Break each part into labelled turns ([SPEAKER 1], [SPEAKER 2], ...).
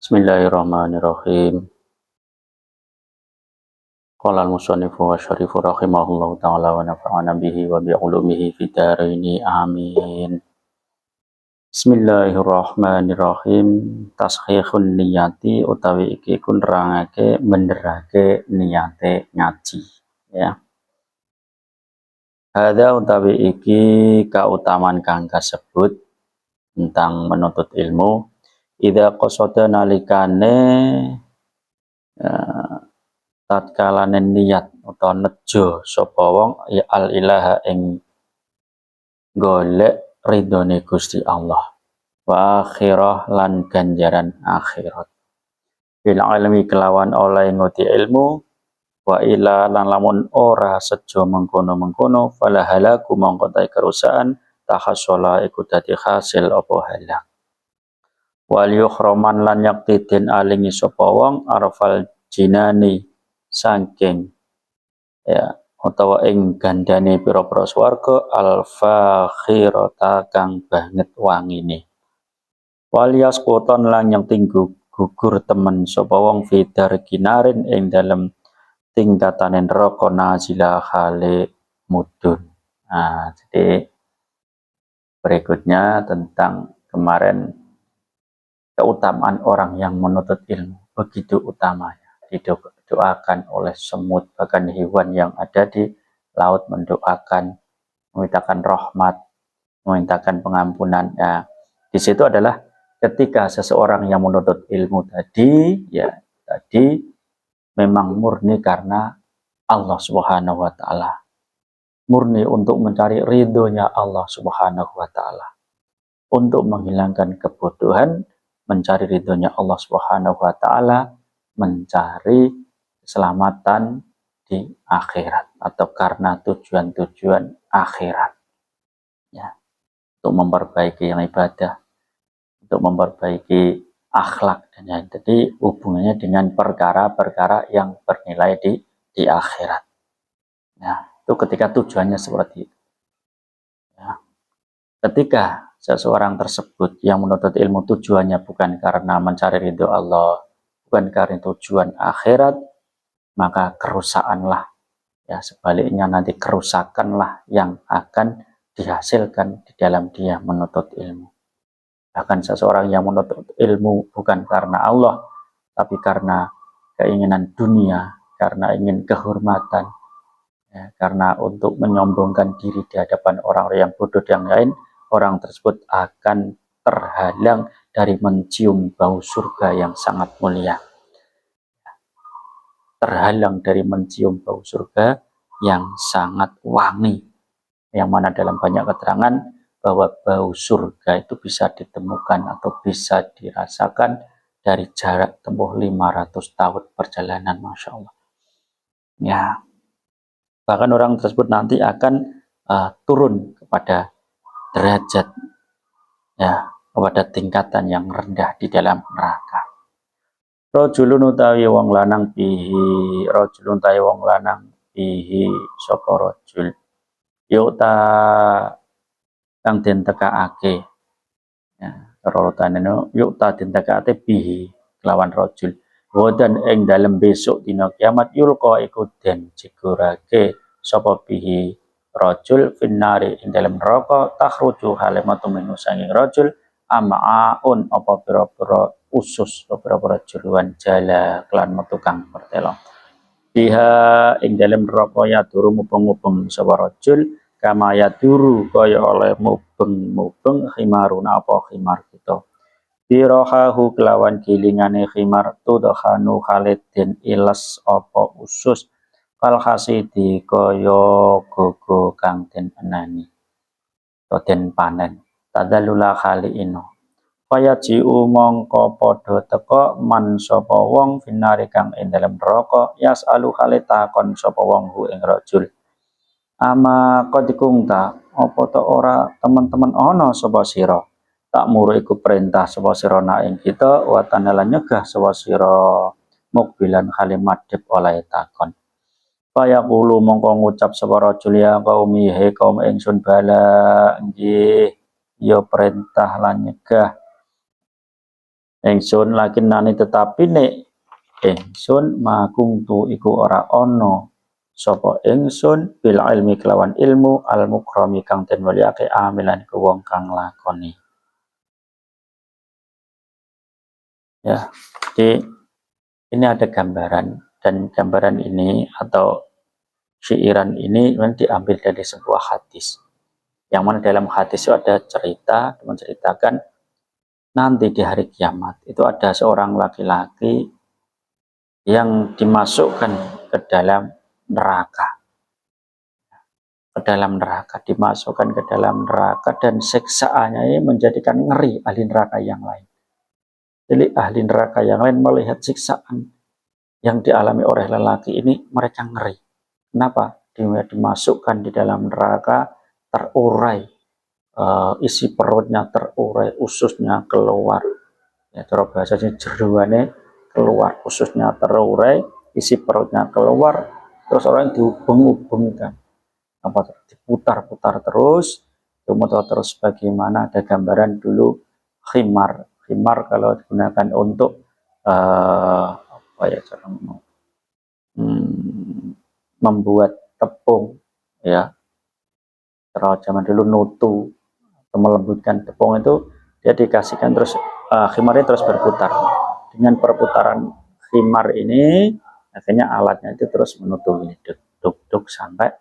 [SPEAKER 1] Bismillahirrahmanirrahim. Qala al-musannifu wa syarifu rahimahullahu ta'ala wa nafa'ana bihi wa bi'ulumihi fid dharaini amin. Bismillahirrahmanirrahim. Tashihun niyati utawi iki ku nerangake benderake niyate ngaji ya. Hadza utawi iki kautaman kang kasebut tentang menuntut ilmu. Idza qasada nalikane tatkalane niat utawa nejo sapa wong ya al ilaha ing golek ridhone Gusti Allah wa akhirah lan ganjaran akhirat bil ilmi kelawan oleh nguti ilmu wa ila lan lamun ora sejo mengkono-mengkono fala halaku mongko ta kerusakan tahassola iku dadi hasil apa halak wal yukhraman lan yakti den alingi sapa wong arfal jinani saking ya utawa ing gandane pira-pira swarga al-fakhirata kang banget wangine walias koton lan yang tinggu gugur temen sapa wong fidar kinarin ing dalem tingkatane neraka nazila khale mudun. Nah, jadi berikutnya tentang kemarin keutamaan orang yang menuntut ilmu begitu utamanya didoakan oleh semut bahkan hewan yang ada di laut mendoakan memintakan rahmat memintakan pengampunan ya di situ adalah ketika seseorang yang menuntut ilmu tadi ya tadi memang murni karena Allah Subhanahu wa taala murni untuk mencari ridhonya Allah Subhanahu wa taala untuk menghilangkan kebodohan mencari ridhonya Allah Subhanahu wa taala mencari keselamatan di akhirat atau karena tujuan-tujuan akhirat ya untuk memperbaiki yang ibadah untuk memperbaiki akhlak dan lain jadi hubungannya dengan perkara-perkara yang bernilai di akhirat ya itu ketika tujuannya seperti itu ya. Ketika seseorang tersebut yang menuntut ilmu tujuannya bukan karena mencari ridho Allah bukan karena tujuan akhirat maka kerusakanlah ya sebaliknya nanti kerusakanlah yang akan dihasilkan di dalam dia menuntut ilmu bahkan seseorang yang menuntut ilmu bukan karena Allah tapi karena keinginan dunia karena ingin kehormatan ya, karena untuk menyombongkan diri di hadapan orang-orang yang bodoh yang lain orang tersebut akan terhalang dari mencium bau surga yang sangat mulia terhalang dari mencium bau surga yang sangat wangi yang mana dalam banyak keterangan bahwa bau surga itu bisa ditemukan atau bisa dirasakan dari jarak tempuh 500 tahun perjalanan Masya Allah ya bahkan orang tersebut nanti akan turun kepada derajat ya kepada tingkatan yang rendah di dalam neraka rajulun utawi wong lanang bihi rajulun utawi wong lanang bihi sapa rajul yuta kang den tekaake ya rorotane no yuta den tekaake bihi kelawan rajul wadan ing dalem besok dina kiamat yulqa iku den jegurake sapa bihi rajul finnari ing dalem neraka takhruju halimatu minu sanging rajul amaun apa pira-pira usus pira-pira jeruan jala kelan metu kang pertelo biha ing dalem neraka ya turu mubeng-mubeng sapa rajul kama ya turu kaya oleh mubeng-mubeng khimarun apa khimar kita birohahu kelawan gilingane khimar tudkhanu khalidin ilas apa usus kal hasidi kaya gogo kang den enani to den panen tadallula khaliino kaya jiu mongko padha teka man sapa wong finari kang ing dalem neraka yasalu khalita kon sapa wong hu ing rajul ama kodikungta apa to ora teman-teman ana sapa sira tak muru iku perintah sapa sira na ing kita wa tanalan nyegah sapa sira mukbilan kalimat dip oleh takon kaya kulo mongko ngucap sapa rajul ya qaumi he kaum ingsun bala nggih ya perintah lan nyegah ingsun lakin nani tetapi nek ingsun makungtu iku ora ono sapa ingsun bil ilmi kelawan ilmu al mukrami kang den mulyake amilan ku wong kang lakoni. Ya, jadi ini ada gambaran, dan gambaran ini atau syairan ini memang diambil dari sebuah hadis. Yang mana dalam hadis itu ada cerita menceritakan nanti di hari kiamat itu ada seorang laki-laki yang dimasukkan ke dalam neraka. Dimasukkan ke dalam neraka, dan siksaannya ini menjadikan ngeri ahli neraka yang lain. Jadi ahli neraka yang lain melihat siksaan yang dialami oleh lelaki ini, mereka ngeri. Kenapa? Dia dimasukkan di dalam neraka, terurai, isi perutnya terurai, ususnya keluar. Ya, cara bahasanya jeruannya keluar, ususnya terurai, isi perutnya keluar, terus orang dihubung-hubungkan, diputar-putar terus, kemudian terus bagaimana ada gambaran dulu khimar kalau digunakan untuk apa ya cara membuat tepung, ya kalau zaman dulu nutu atau melembutkan tepung itu dia dikasihkan terus khimarnya terus berputar. Dengan perputaran khimar ini akhirnya alatnya itu terus menutup ini duk sampai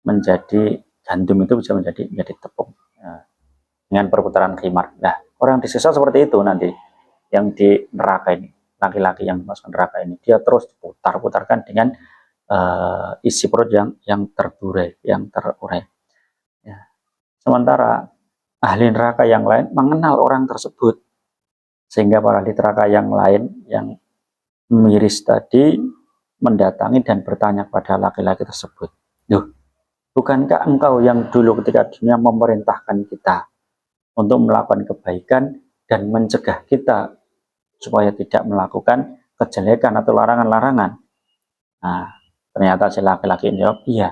[SPEAKER 1] menjadi gandum itu bisa menjadi tepung dengan perputaran khimar. Nah, orang disiksa seperti itu nanti yang di neraka ini, laki-laki yang masuk neraka ini, dia terus diputar-putarkan dengan isi perut yang terurai. Ya. Sementara ahli neraka yang lain mengenal orang tersebut, sehingga para ahli neraka yang lain yang miris tadi mendatangi dan bertanya pada laki-laki tersebut, "Duh, bukankah engkau yang dulu ketika dunia memerintahkan kita untuk melakukan kebaikan dan mencegah kita supaya tidak melakukan kejelekan atau larangan-larangan?" Nah, ternyata si laki-laki ini jawab, "Iya,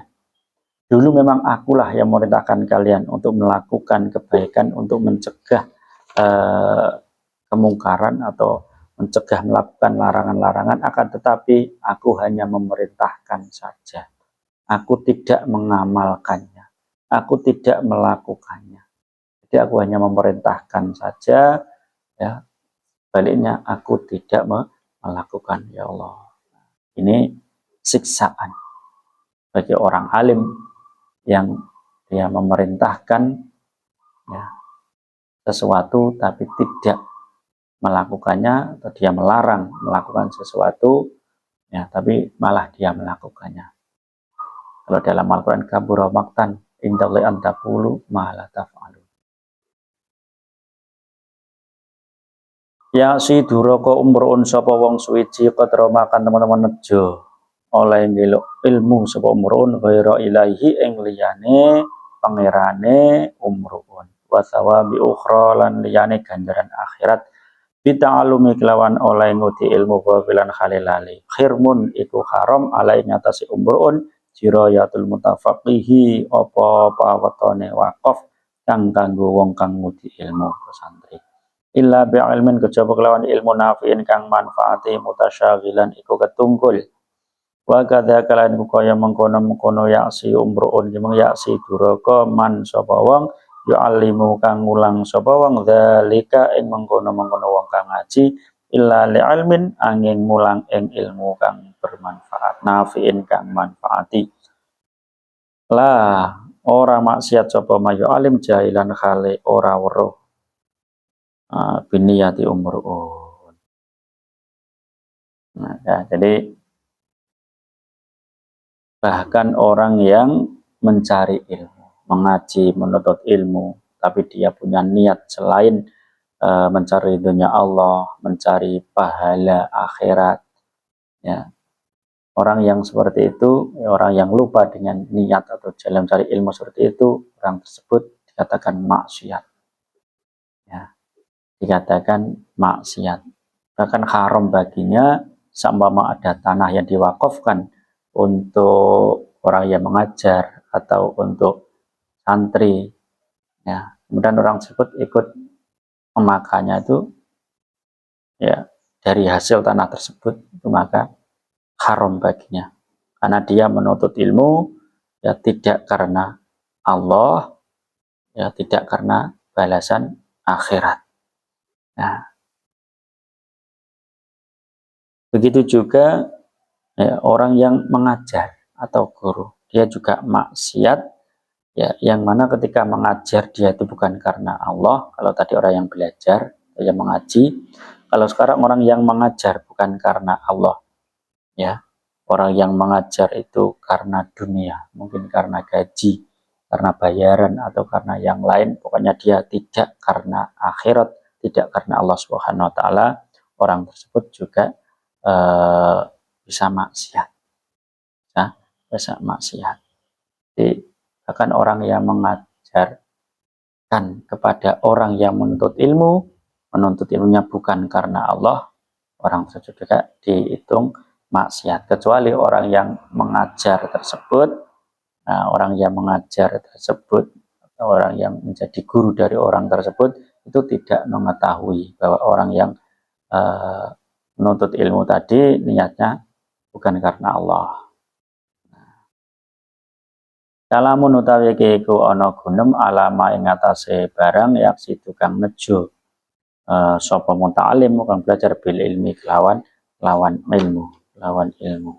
[SPEAKER 1] dulu memang akulah yang memerintahkan kalian untuk melakukan kebaikan, untuk mencegah kemungkaran atau mencegah melakukan larangan-larangan, akan tetapi aku hanya memerintahkan saja. Aku tidak mengamalkannya, aku tidak melakukannya. Jadi aku hanya memerintahkan saja, ya. Baliknya aku tidak melakukan." Ya Allah, ini siksaan bagi orang alim yang dia memerintahkan, ya, sesuatu tapi tidak melakukannya, atau dia melarang melakukan sesuatu, ya, tapi malah dia melakukannya. Kalau dalam Al-Quran, kabura maqtan indallahi an taqulu ma la taf'alu. Ya si duraka umrun sapa wong suwiji qadra makan teman-teman nejo oleh ngeluk ilmu sapa umrun ghaira ilahi ing liyane pangerane umrun wa sawabi ukhra lan liyane ganjaran akhirat bita'alumi kelawan oleh nguti ilmu babilan khalilali khirmun iku haram alai ngatasi umrun jirayatul mutafaqihi apa pawetone wakaf kang kanggo wong kang nguti ilmu santri illa bi'ilmin kejaba kelawan ilmu nafi'in kang manfaati mutasyaghilan iku ketunggul wa kadza kalayan kaya mengkono-mengkono yaksi umruun jemeng yaksi duraka man sapa wong yu'allimu kang ngulang sapa wong dzalika ing mengkono-mengkono wong kang ngaji illa li'ilmin angin ngulang ing ilmu kang bermanfaat nafi'in kang manfaati lah ora maksiat sapa mayu alim jahilan khale ora weruh biniyati umruun. Nah, ya, jadi bahkan orang yang mencari ilmu, mengaji, menuntut ilmu, tapi dia punya niat selain mencari dunia Allah, mencari pahala akhirat, ya. Orang yang seperti itu, orang yang lupa dengan niat atau jalan mencari ilmu seperti itu, orang tersebut dikatakan maksiat. Ya. Dikatakan maksiat, bahkan haram baginya seumpama ada tanah yang diwakafkan untuk orang yang mengajar atau untuk santri, ya, kemudian orang tersebut ikut memakannya itu ya dari hasil tanah tersebut, itu maka haram baginya, karena dia menuntut ilmu ya tidak karena Allah, ya tidak karena balasan akhirat. Nah, begitu juga ya, orang yang mengajar atau guru, dia juga maksiat, ya, yang mana ketika mengajar dia itu bukan karena Allah. Kalau tadi orang yang belajar, yang mengaji, kalau sekarang orang yang mengajar bukan karena Allah, ya, orang yang mengajar itu karena dunia, mungkin karena gaji, karena bayaran, atau karena yang lain, pokoknya dia tidak karena akhirat, tidak karena Allah Subhanahu wa taala, orang tersebut juga bisa maksiat, ya, bisa maksiat. Jadi bahkan orang yang mengajarkan kepada orang yang menuntut ilmu, menuntut ilmunya bukan karena Allah, orang tersebut juga dihitung maksiat. Kecuali orang yang mengajar tersebut, nah, orang yang mengajar tersebut, atau orang yang menjadi guru dari orang tersebut, itu tidak mengetahui bahwa orang yang menuntut ilmu tadi niatnya bukan karena Allah. Kalamun utawi iku ana gunem alama ing atase barang yaksi tukang nejo sapa muta'alim kang belajar bil ilmi kelawan ilmu.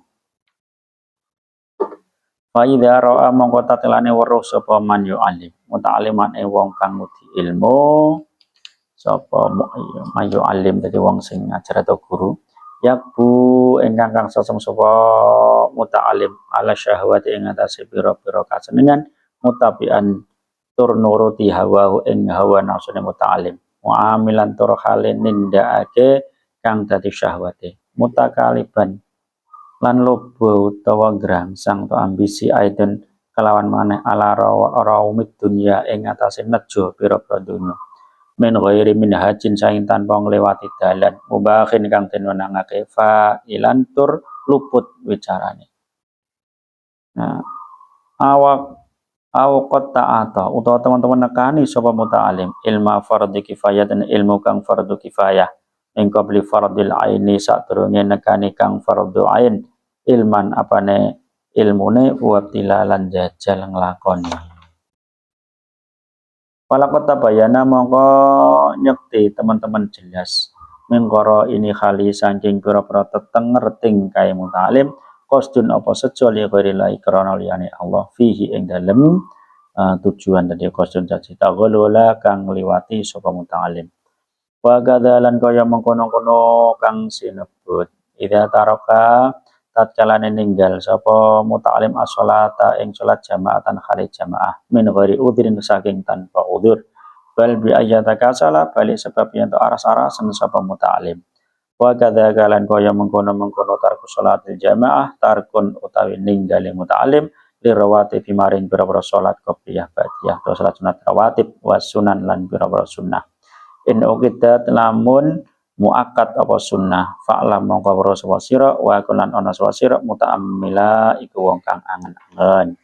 [SPEAKER 1] Fa idza ra'a mongko tatelane weruh sapa man yu'alim muta'aliman wong kang ngudi ilmu, sapa mayu alim dadi wong sing ngajar atau guru, yakbu ingkang kang sosong sapa muta'alim ala syahwati ing atase pira-pira kasenengan mutabian tur nuruti hawa ing hawa nafsune muta'alim muamilan tur halin nindakake kang dadi syahwate mutakaliban lan lobo utawa grangsang to ambisi aiden kelawan maneh ala rawumid dunya ing atase nejo pira-pira dunya min ghairi minhajin saing tanpa ngliwati dalan mubahin kang den wenangake fa'ilan tur luput wicarane. Nah, awak ta'ata utawa teman-teman nekani sapa muta'alim ilma fardhu kifayah dan ilmu kang fardhu kifayah ing qabli fardil aini sadurunge nekani kang fardhu ain ilman apane ilmune wa tilalan jajal nglakoni. Walaqad tabayyana mongko nyekti teman-teman jelas mengkoro ini kali saking pira-pira tetengerting kae muta'alim kosdun apa sejo li ghairillahi krana liyane Allah fihi ing dalem tujuan dari kosdun jadi tagolola kang liwati sapa muta'alim wa gadzalan kaya mengkono-kono kang sinebut idza taraka tatkalane ninggal sapa muta'alim as-sholata ing salat jamaatan khali jamaah min ghairi udhrin saking tanpa udhur bal bi ayyataka sala balik sebab yen aras-arasen sapa muta'alim wa kadzakalan kaya mengkono-mengkono tarku salatil jamaah tarkun utawi ninggali muta'alim li rawatib maring pira-pira salat qobliyah ba'diyah atau salat sunat rawatib wa sunan lan pira-pira sunnah in uqidat lamun muakkad apa sunnah fa'lam mongko weruh sapa sira wa kulan ana sapa sira muta'ammila iku wong kang angen-angen.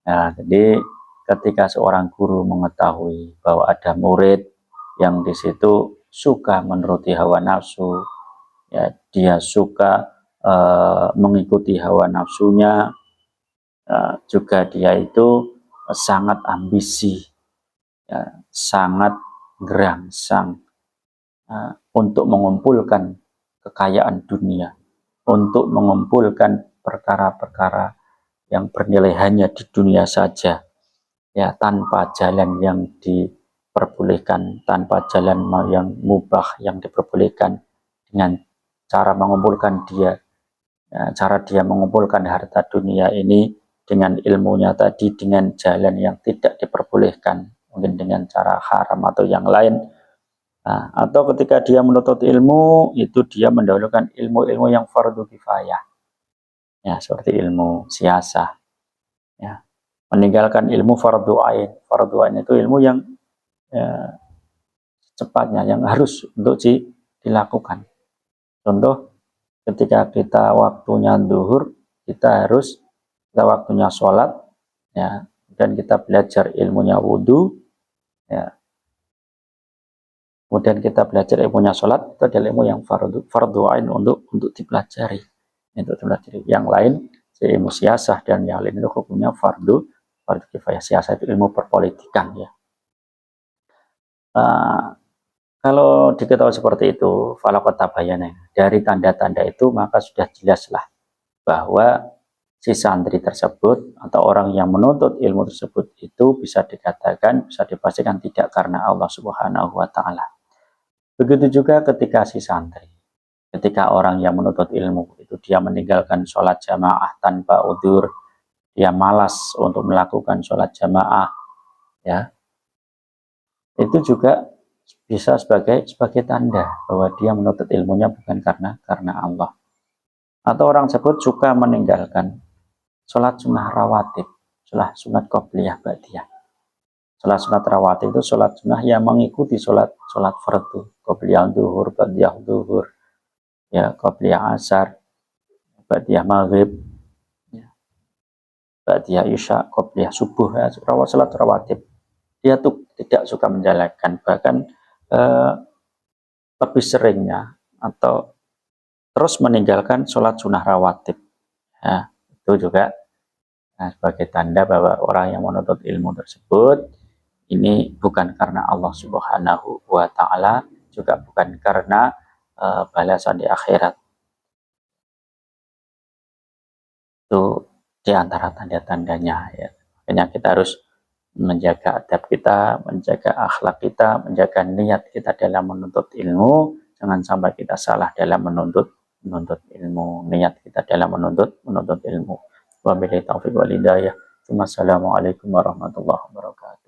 [SPEAKER 1] Nah, jadi ketika seorang guru mengetahui bahwa ada murid yang di situ suka menuruti hawa nafsu, ya dia suka mengikuti hawa nafsunya, juga dia itu sangat ambisi, ya, sangat gerangsang untuk mengumpulkan kekayaan dunia, untuk mengumpulkan perkara-perkara yang bernilai hanya di dunia saja, ya, tanpa jalan yang diperbolehkan, tanpa jalan yang mubah yang diperbolehkan, dengan cara mengumpulkan dia, ya, cara dia mengumpulkan harta dunia ini dengan ilmunya tadi dengan jalan yang tidak diperbolehkan, mungkin dengan cara haram atau yang lain. Nah, atau ketika dia menuntut ilmu, itu dia mendahulukan ilmu-ilmu yang fardu kifayah, ya, seperti ilmu siasah, ya, meninggalkan ilmu fardu ain. Fardu ain itu ilmu yang ya, cepatnya, yang harus untuk dilakukan. Contoh, ketika kita waktunya zuhur, kita waktunya sholat, ya, dan kita belajar ilmunya wudhu, ya, Kemudian kita belajar ilmunya sholat, itu adalah ilmu yang fardu ain untuk dipelajari, untuk dipelajari. Yang lain ilmu siasah dan yang lain itu hukumnya fardu kifayah. Siasah itu ilmu perpolitikan ya. Kalau diketahui seperti itu, falaqad tabayyana, dari tanda-tanda itu maka sudah jelaslah bahwa si santri tersebut atau orang yang menuntut ilmu tersebut itu bisa dikatakan, bisa dipastikan tidak karena Allah Subhanahu wa taala. Begitu juga ketika si santri, ketika orang yang menuntut ilmu itu dia meninggalkan sholat jamaah tanpa udzur, dia malas untuk melakukan sholat jamaah, ya, itu juga bisa sebagai tanda bahwa dia menuntut ilmunya bukan karena Allah. Atau orang tersebut suka meninggalkan sholat sunnah rawatib, sholat sunat qobliyah ba'diyah. Sholat sunat rawatib itu sholat sunnah yang mengikuti sholat fardu, qobliyah duhur, ba'diyah duhur, ya, qobliyah asar, ba'diyah maghrib, ya, ba'diyah isya, qobliyah subuh, ya, sholat rawatib. Dia tuh tidak suka menjalankan, bahkan lebih seringnya atau terus meninggalkan sholat sunnah rawatib, ya, itu juga sebagai tanda bahwa orang yang menuntut ilmu tersebut ini bukan karena Allah Subhanahu wa taala, juga bukan karena balasan di akhirat. Itu diantara tanda-tandanya ya. Makanya kita harus menjaga adab kita, menjaga akhlak kita, menjaga niat kita dalam menuntut ilmu. Jangan sampai kita salah dalam menuntut ilmu, niat kita dalam menuntut ilmu. Wabillahi taufiq wal hidayah. Wassalamualaikum warahmatullahi wabarakatuh.